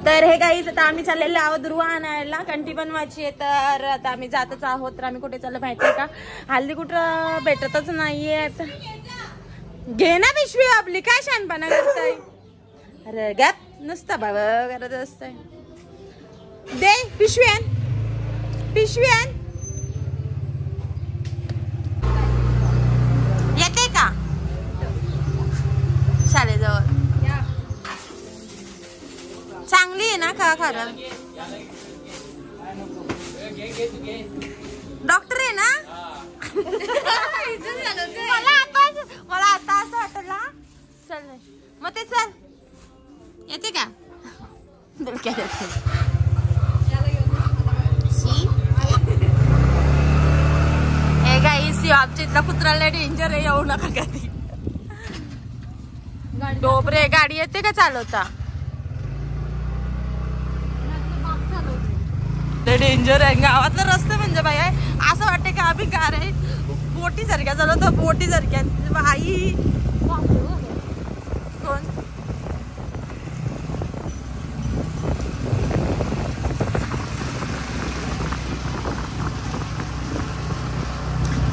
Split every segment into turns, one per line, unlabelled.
तर हे गाईज आता आम्ही चाललेलो आहोत दुर्वा आणायला, कंठी बनवायची आहे. तर आता आम्ही जातच आहोत. तर आम्ही कुठे चाललो माहितीये का? हल्ली कुठं भेटतच नाहीये. घे ना पिशवी आपली, काय शानपणा करताय? अरे गॅप नुसतं बाबा करत असतंय. दे पिशवी आण, पिशवी आण. येते का शाळेजवळ? चांगली आहे ना का खरं? डॉक्टर आहे ना? मला आता असं वाटलं. चल मग ते चल, येते का? हे गाईस आमच्या इथला कुत्राला डेंजर आहे, येऊ नका कधी. डोबरे गाडी येते का चालवता? डेंजर आहे गावातला रस्ता म्हणजे बाई असं वाटतं की आम्ही कार आहे बोटी सारख्या चालवतो, बोटी सारख्या. बाई कोण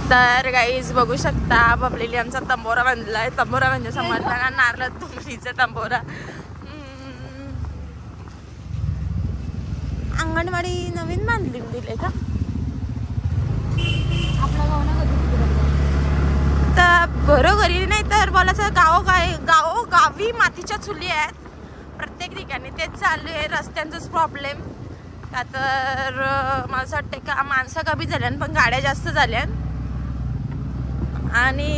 तर गाईज बघू शकता बबलेली आमचा तंबोरा बांधलाय. तंबोरा म्हणजे समजला ना, नारळ तुमरीचा तंबोरा. अंगणवाडी नवीन बांधली दिले का? तर घरोघरी नाही तर बोलायचं गावोगावी मातीच्या चुली आहेत प्रत्येक ठिकाणी. तेच चालू आहे, रस्त्यांचाच प्रॉब्लेम. का तर मला असं वाटतं का माणसं कमी झाल्या पण गाड्या जास्त झाल्या. आणि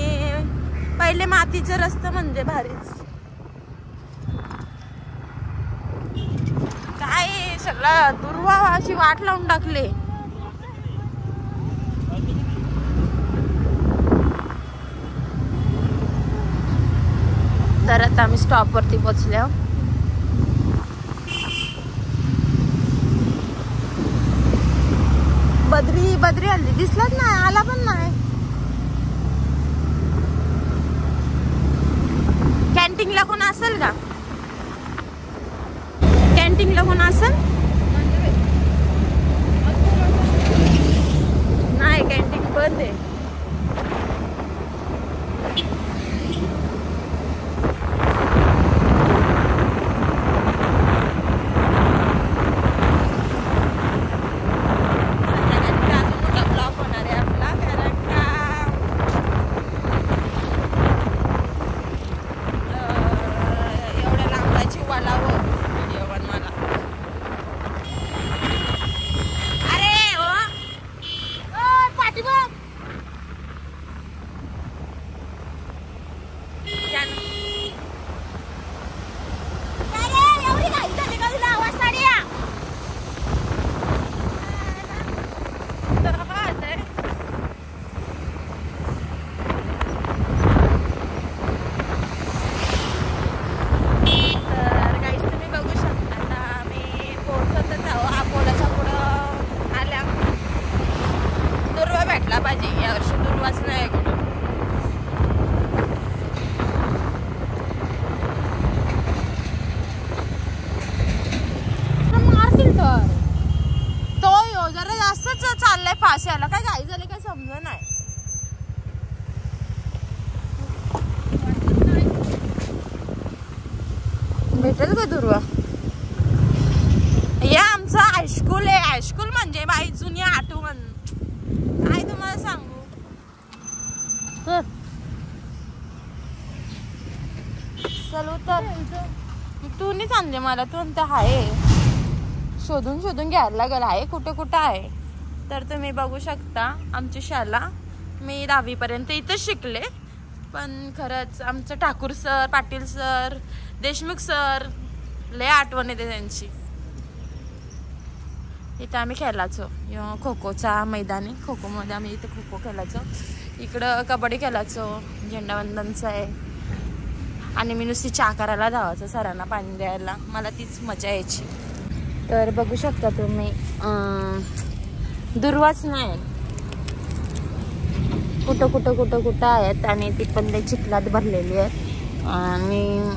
पहिले मातीचे रस्ते म्हणजे भारीच. काय सगळं दुर्वा अशी वाट लावून टाकले. तर आता आम्ही स्टॉप वरती पोहोचलो. बद्री हल्ली दिसलाच नाही, आला पण नाही. कॅन्टीनला कोण असेल का? कॅन्टीनला कोण असेल? नाही, कॅन्टीन बंद आहे. चाललंय फास याला, काय घाई झाले काय समज नाही. भेटेल का दुर्वा? हे आमचं हायस्कूल आहे. हायस्कूल म्हणजे बाई जुनी आठवण. काय तुम्हाला सांगू. चलू तर तू नाही सांगले मला, तू तर आहे शोधून शोधून घ्यायला लागल आहे कुठे कुठं आहे. तर तुम्ही बघू शकता आमची शाळा. मी 10वी पर्यंत इथं शिकले. पण खरंच आमचं Thakur sir, Patil sir, Deshmukh sir लय आठवण येते त्यांची. इथं आम्ही खेळायचो खो खोचा मैदानी. खो खो मध्ये आम्ही इथे खो खो खेळायचो. इकडं कबड्डी खेळायचो. झेंडावंदनचं आहे. आणि मी नुसती चहा करायला धावायचं सरांना पाणी द्यायला. मला तीच मजा यायची. तर बघू शकता तुम्ही दुर्वाच नाही कुठं कुठं कुठं कुठं आहेत. आणि ती पण ते चिखलात भरलेली आहेत. आणि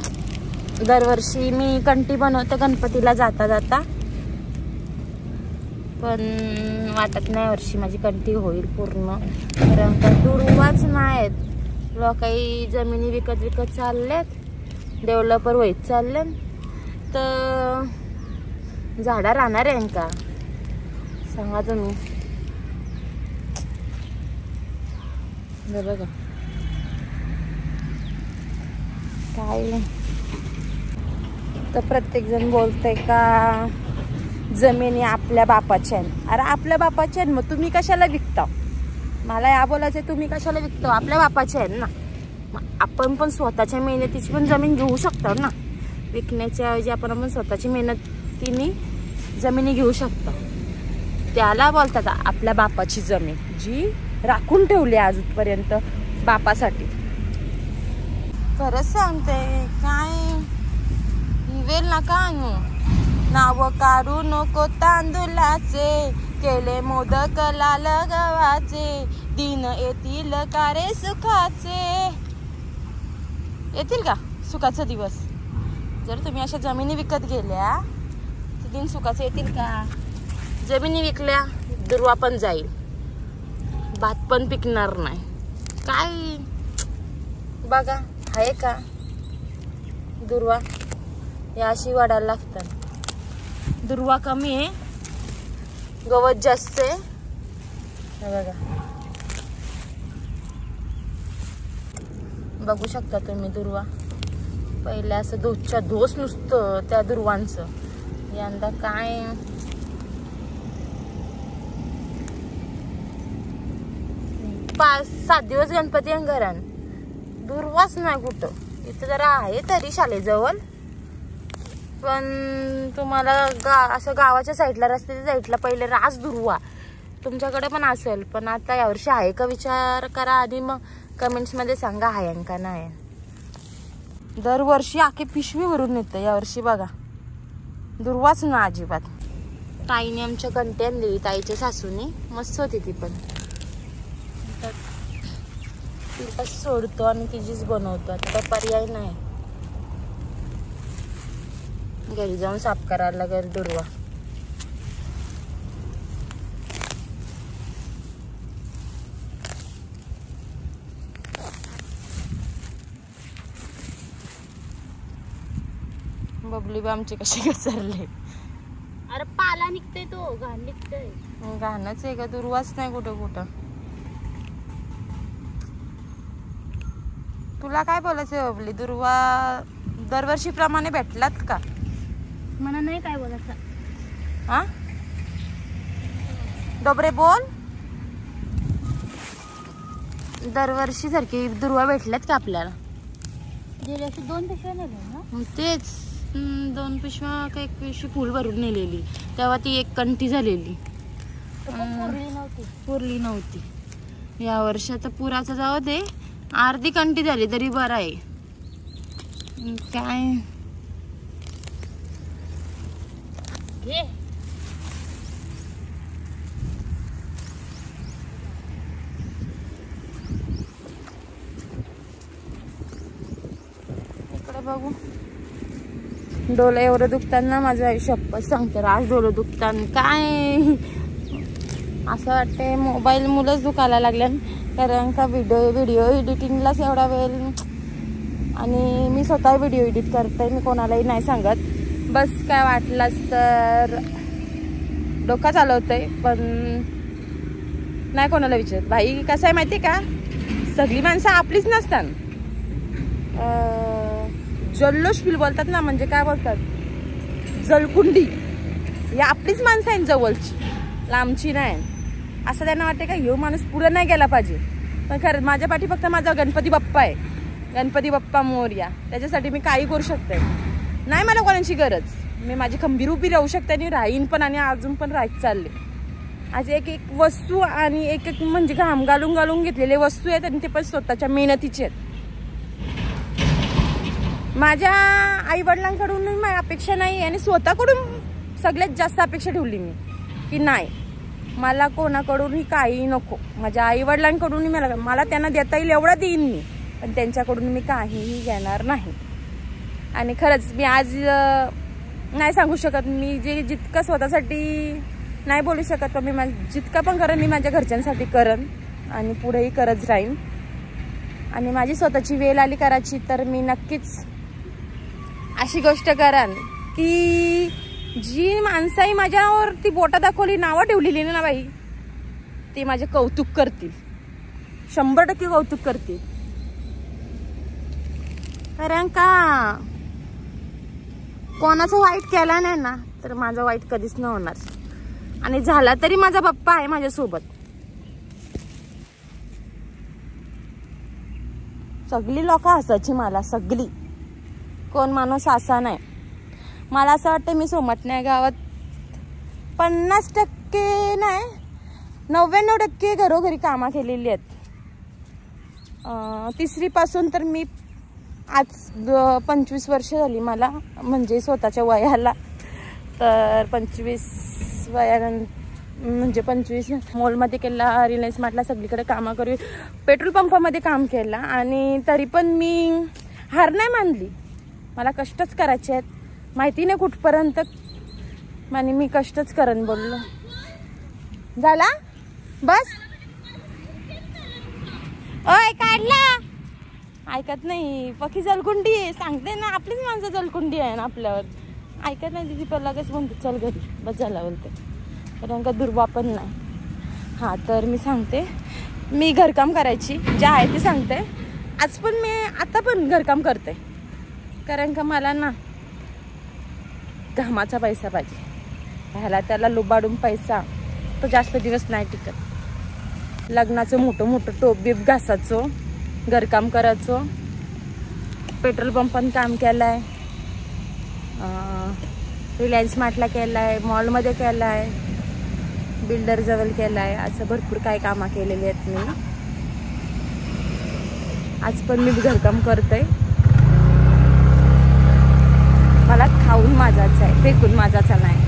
दरवर्षी मी कंठी बनवते गणपतीला जाता जाता, पण वाटत नाही वर्षी माझी कंठी होईल पूर्ण, कारण का दुर्वाच नाहीत. लोकांनी जमिनी विकत चालल्यात, डेव्हलपर होईत चालले, तर झाडा राहणार आहे का सांगा तुम्ही. बघा काय तर प्रत्येक जण बोलतंय का जमिनी आपल्या बापाच्या आहेत. अरे आपल्या बापाच्या आहेत, मग तुम्ही कशाला विकता? मला या बोलायचं तुम्ही कशाला विकता? आपल्या बापाच्या आहेत ना, मग आपण पण स्वतःच्या मेहनतीची पण जमीन घेऊ शकतो ना. विकण्याच्या ऐवजी आपण स्वतःची मेहनतीने जमिनी घेऊ शकतो. त्याला बोलतात आपल्या बापाची जमीन, जी राखून ठेवली आजपर्यंत बापासाठी. खरंच सांगते, काय वेल नका आणू, नाव काढू नको तांदुलाचे, केले मोदक लाल गव्हाचे, दिन येतील का रे सुखाचे. येतील का सुखाचे दिवस? जर तुम्ही अशा जमिनी विकत गेल्या तर दिन सुखाचे येतील का? जमिनी विकल्या दुर्वा पण जाईल, भात पण पिकणार नाही. काय बघा आहे का दुर्वा? या अशी वाढायला लागतात. दुर्वा कमी आहे, गवत जास्त आहे. बघा बघू शकता तुम्ही दुर्वा. पहिल्या असं धोसच्या धोस नुसतं त्या दुर्वांचं. यंदा काय 5-7 दिवस गणपती अंगारान दुर्वाच नाही कुठं. इथं जरा आहे तरी शाळेजवळ, पण तुम्हाला असं गावाच्या साईडला, रस्त्याच्या साईडला पहिले रास दुर्वा तुमच्याकडे पण असेल, पण आता यावर्षी आहे का विचार करा आधी, मग कमेंट्समध्ये सांगा आहे का नाही. दरवर्षी आखे पिशवी भरून येतं, यावर्षी बघा दुर्वाच ना अजिबात. ताईने आमच्या कंटी आणली, ताईच्या सासूनी, मस्त होती ती पण. तिला सोडतो आणि तिचीच बनवतो, आता काय पर्याय नाही. घरी जाऊन साफ करायला लागेल दुर्वा. बबली बी आमची कशी घसरले.
अरे पाला निघतोय, तो घाण निघतोय.
घाणच आहे का? दुर्वाच नाही कुठं कुठं. तुला काय बोलायचं बबली? दुर्वा दरवर्षी प्रमाणे भेटलात का?
मला नाही काय बोलायचं.
हा डोबरे बोल. दरवर्षी सारखी दुर्वा भेटल्यात का आपल्याला?
गेल्या वर्षी 2 पिशव्या नेल्या ना.
तेच 2 पिशव्या का 1 पिशवी फुल भरून नेलेली, तेव्हा ती 1 कंठी झालेली, पुरली नव्हती. या वर्षात पुराचा जाऊ दे, अर्धी कंठी झाली तरी बरं आहे. काय
घे
इकडे बघू. डोलं एवढं दुखताना माझं आयुष्य सांगते, आज डोलं दुखताना काय असं वाटते मोबाईल मुलंच दुखायला लागल्या, कारण का व्हिडिओ एडिटिंगलाच एवढा वेळ. आणि मी स्वतः व्हिडिओ एडिट करते, मी कोणालाही नाही सांगत. बस काय वाटलंच तर डोका चालवतंय, पण नाही कोणाला विचारत. भाई कसं आहे माहिती का, सगळी माणसं आपलीच नसतात. जल्लोष फील बोलतात ना, म्हणजे काय बोलतात, जलकुंडी. या आपलीच माणसं आहेत जवळची, लांबची नाही. असं त्यांना वाटते का ह्यो माणूस पुढे नाही गेला पाहिजे, पण खरं माझ्या पाठी फक्त माझा गणपती बाप्पा आहे. गणपती बाप्पा मोरया, त्याच्यासाठी मी काही करू शकते. नाही मला कोणाची गरज, मी माझी खंबीर उभी राहू शकते आणि राहीन पण, आणि अजून पण राहत चालले. आज एक वस्तू आणि एक म्हणजे घाम घालून घेतलेले वस्तू आहेत, आणि ते पण स्वतःच्या मेहनतीचे आहेत. माझ्या आई वडिलांकडून अपेक्षा नाही, आणि स्वतःकडून सगळ्यात जास्त अपेक्षा ठेवली मी, की नाही मला कोणाकडूनही काही नको. माझ्या आई वडिलांकडून मला त्यांना देता येईल एवढा देईन मी, पण त्यांच्याकडून मी काहीही घेणार नाही. आणि खरंच मी आज नाही सांगू शकत, मी जे जितकं स्वतःसाठी नाही बोलू शकत, पण मी जितकं पण करेन मी माझ्या घरच्यांसाठी करेन आणि पुढेही करत राहीन. आणि माझी स्वतःची वेळ आली करायची तर मी नक्कीच अशी गोष्ट करेन की जी माणसाही माझ्यावरती बोटा दाखवली, नावं ठेवलेली ना बाई, ते माझे कौतुक करतील, 100% कौतुक करतील. कारण का कोणाचं वाईट केला नाही ना तर माझं वाईट कधीच नाही होणार. आणि झाला तरी माझा बाप्पा आहे माझ्यासोबत. सगळी लोक हसायची मला, सगळी, कोण माणूस असा नाही. मला असं वाटतं मी सोमटण्या गावात 50% नाही 99% घरोघरी कामं केलेली आहेत. 3री पासून तर मी आज 25 वर्ष झाली मला, म्हणजे स्वतःच्या वयाला. तर 25 वयानंतर म्हणजे 25 मॉलमध्ये केला, रिलायन्स मार्टला, सगळीकडे कामं करू, पेट्रोल पंपामध्ये काम केला. आणि तरी पण मी हार नाही मानली. मला कष्टच करायचे आहेत, माहिती नाही कुठपर्यंत, आणि मी कष्टच करन बोललो. झाला बस. ओय काढला, ऐकत नाही. पक्षी जलकुंडी आहे, सांगते ना, आपलीच माणसं जलकुंडी आहे ना आपल्यावर. ऐकत नाही तिची, पण लगेच म्हणते चल घरी, बस झाला बोलते. कारण का दुर्बा पण नाही. हां, तर मी सांगते, मी घरकाम करायची जे आहे ते सांगते. आज पण मी आता पण घरकाम करते, कारण का मला ना घामाचा पैसा पाहिजे. ह्याला त्याला लुबाडून पैसा तो जास्त दिवस नाही टिकत. लग्नाचं मोठं मोठं टोप बीप घासायचो, घरकाम करायचो, पेट्रोल पंपात काम केलं आहे, रिलायन्स मार्टला केलं आहे, मॉलमध्ये केलं आहे, बिल्डरजवळ केलं आहे, असं भरपूर काही कामं केलेली आहेत मी. आज पण मी घरकाम करते. मला खाऊन माझाच आहे, फेकून माझाचा नाही.